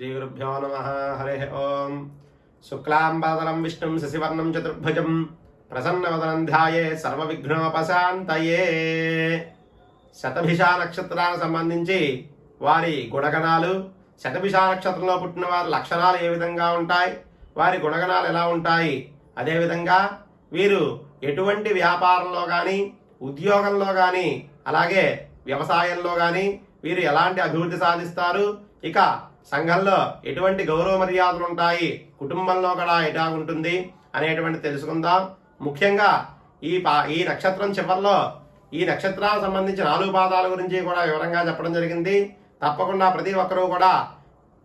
श्रीगुरुभ्यो नमः। हरिः ओम्। शुक्लाम्बरधरं विष्णुं शशिवर्णं चतुर्भुजं प्रसन्नवदनं ध्यायेत् सर्वविघ्नोपशान्तये। శతభిష నక్షత్రానికి సంబంధించి వారి గుణగణాలు, శతభిష నక్షత్రంలో పుట్టిన వారి లక్షణాలు ఏ విధంగా ఉంటాయి, వారి గుణగణాలు ఎలా ఉంటాయి, అదేవిధంగా వీరు ఎటువంటి వ్యాపారంలో కానీ, ఉద్యోగంలో కానీ, అలాగే వ్యవసాయంలో కానీ వీరు ఎలాంటి అభివృద్ధి సాధిస్తారు, ఇక సంఘంలో ఎటువంటి గౌరవ మర్యాదలు ఉంటాయి, కుటుంబంలో కూడా ఎటా ఉంటుంది అనేటువంటి తెలుసుకుందాం. ముఖ్యంగా ఈ నక్షత్రం చివరిలో ఈ నక్షత్రానికి సంబంధించి 4 పాదాల గురించి కూడా వివరంగా చెప్పడం జరిగింది. తప్పకుండా ప్రతి ఒక్కరూ కూడా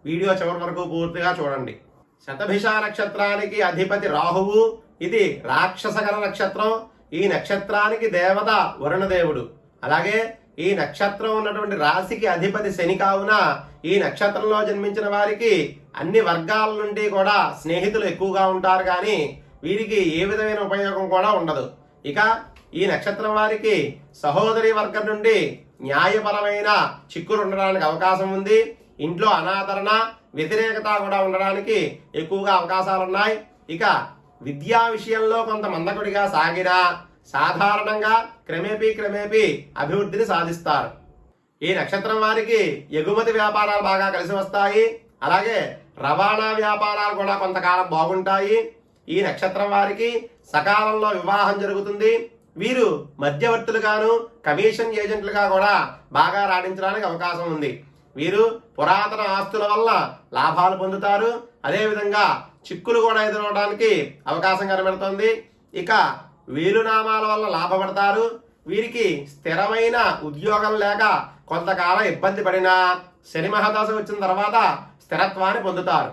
వీడియో చివరి వరకు పూర్తిగా చూడండి. శతభిష నక్షత్రానికి అధిపతి రాహువు. ఇది రాక్షసగణ నక్షత్రం. ఈ నక్షత్రానికి దేవత వరుణదేవుడు. అలాగే ఈ నక్షత్రం ఉన్నటువంటి రాశికి అధిపతి శని కావున ఈ నక్షత్రంలో జన్మించిన వారికి అన్ని వర్గాల నుండి కూడా స్నేహితులు ఎక్కువగా ఉంటారు, కానీ వీరికి ఏ విధమైన ఉపయోగం కూడా ఉండదు. ఇక ఈ నక్షత్రం వారికి సహోదరి వర్గం నుండి న్యాయపరమైన చిక్కులు ఉండడానికి అవకాశం ఉంది. ఇంట్లో అనాదరణ, వ్యతిరేకత కూడా ఉండడానికి ఎక్కువగా అవకాశాలు ఉన్నాయి. ఇక విద్యా విషయంలో కొంత మందకుడిగా సాగినా సాధారణంగా క్రమేపీ అభివృద్ధిని సాధిస్తారు. ఈ నక్షత్రం వారికి ఎగుమతి వ్యాపారాలు బాగా కలిసి వస్తాయి. అలాగే రవాణా వ్యాపారాలు కూడా కొంతకాలం బాగుంటాయి. ఈ నక్షత్రం వారికి సకాలంలో వివాహం జరుగుతుంది. వీరు మధ్యవర్తులుగాను, కమిషన్ ఏజెంట్లుగా కూడా బాగా రాణించడానికి అవకాశం ఉంది. వీరు పురాతన ఆస్తుల వల్ల లాభాలు పొందుతారు. అదేవిధంగా చిక్కులు కూడా ఎదురవడానికి అవకాశం కనబడుతుంది. ఇక వీలునామాల వల్ల లాభపడతారు. వీరికి స్థిరమైన ఉద్యోగం లేక కొంతకాలం ఇబ్బంది పడినా శని మహాదశ వచ్చిన తర్వాత స్థిరత్వాన్ని పొందుతారు.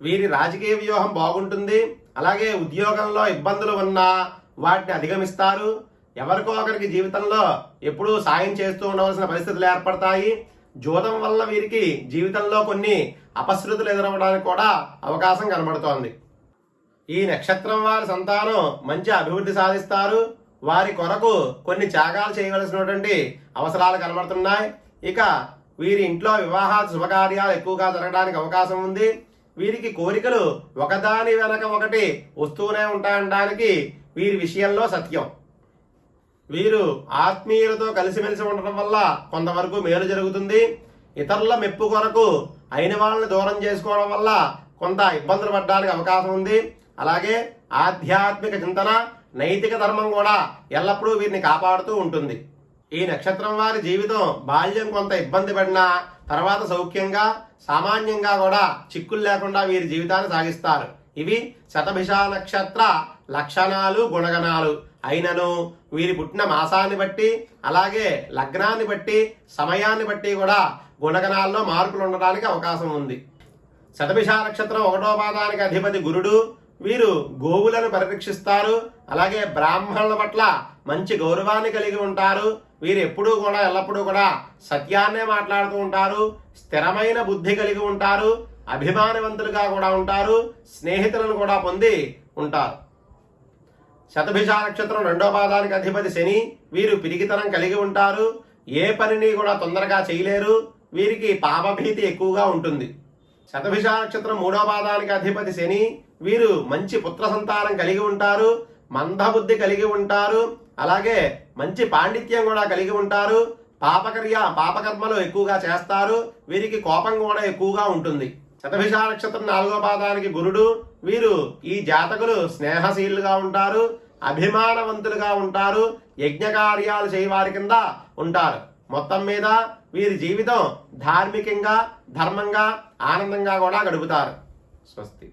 వీరి రాజకీయ వ్యూహం బాగుంటుంది. అలాగే ఉద్యోగంలో ఇబ్బందులు ఉన్నా వాటిని అధిగమిస్తారు. ఎవరికో ఒకరికి జీవితంలో ఎప్పుడూ సాయం చేస్తూ ఉండవలసిన పరిస్థితులు ఏర్పడతాయి. జూదం వల్ల వీరికి జీవితంలో కొన్ని అపశృతులు ఎదురవడానికి కూడా అవకాశం కనబడుతోంది. ఈ నక్షత్రం వారి సంతానం మంచి అభివృద్ధి సాధిస్తారు. వారి కొరకు కొన్ని త్యాగాలు చేయవలసినటువంటి అవసరాలు కనబడుతున్నాయి. ఇక వీరి ఇంట్లో వివాహాది శుభకార్యాలు ఎక్కువగా జరగడానికి అవకాశం ఉంది. వీరికి కోరికలు ఒకదాని వెనక ఒకటి వస్తూనే ఉంటాయనడానికి వీరి విషయంలో సత్యం. వీరు ఆత్మీయులతో కలిసిమెలిసి ఉండటం వల్ల కొంతవరకు మేలు జరుగుతుంది. ఇతరుల మెప్పు కొరకు అయిన వాళ్ళని దూరం చేసుకోవడం వల్ల కొంత ఇబ్బందులు పడడానికి అవకాశం ఉంది. అలాగే ఆధ్యాత్మిక చింతన, నైతిక ధర్మం కూడా ఎల్లప్పుడూ వీరిని కాపాడుతూ ఉంటుంది. ఈ నక్షత్రం వారి జీవితం బాల్యం కొంత ఇబ్బంది పడినా తర్వాత సౌఖ్యంగా, సామాన్యంగా కూడా చిక్కులు లేకుండా వీరి జీవితాన్ని సాగిస్తారు. ఇవి శతభిష నక్షత్ర లక్షణాలు, గుణగణాలు. అయినను వీరి పుట్టిన మాసాన్ని బట్టి, అలాగే లగ్నాన్ని బట్టి, సమయాన్ని బట్టి కూడా గుణగణాల్లో మార్పులు ఉండడానికి అవకాశం ఉంది. శతభిష నక్షత్రం 1వ పాదానికి అధిపతి గురుడు. వీరు గోవులను పరిరక్షిస్తారు. అలాగే బ్రాహ్మణుల పట్ల మంచి గౌరవాన్ని కలిగి ఉంటారు. వీరు ఎల్లప్పుడూ కూడా సత్యాన్నే మాట్లాడుతూ ఉంటారు. స్థిరమైన బుద్ధి కలిగి ఉంటారు. అభిమానవంతులుగా కూడా ఉంటారు. స్నేహితులను కూడా పొంది ఉంటారు. శతభిష నక్షత్రం 2వ పాదానికి అధిపతి శని. వీరు పిరికితనం కలిగి ఉంటారు. ఏ పనిని కూడా తొందరగా చేయలేరు. వీరికి పాపభీతి ఎక్కువగా ఉంటుంది. శతభిష నక్షత్రం 3వ పాదానికి అధిపతి శని. వీరు మంచి పుత్ర సంతానం కలిగి ఉంటారు. మందబుద్ధి కలిగి ఉంటారు. అలాగే మంచి పాండిత్యం కూడా కలిగి ఉంటారు. పాపకర్మలు ఎక్కువగా చేస్తారు. వీరికి కోపం కూడా ఎక్కువగా ఉంటుంది. శతభిష నక్షత్రం 4వ పాదానికి గురుడు. వీరు ఈ జాతకులు స్నేహశీలుగా ఉంటారు. అభిమానవంతులుగా ఉంటారు. యజ్ఞకార్యాలు చేయవారి కింద ఉంటారు. మొత్తం మీద వీరి జీవితం ధార్మికంగా, ధర్మంగా, ఆనందంగా కూడా గడుపుతారు. స్వస్తి.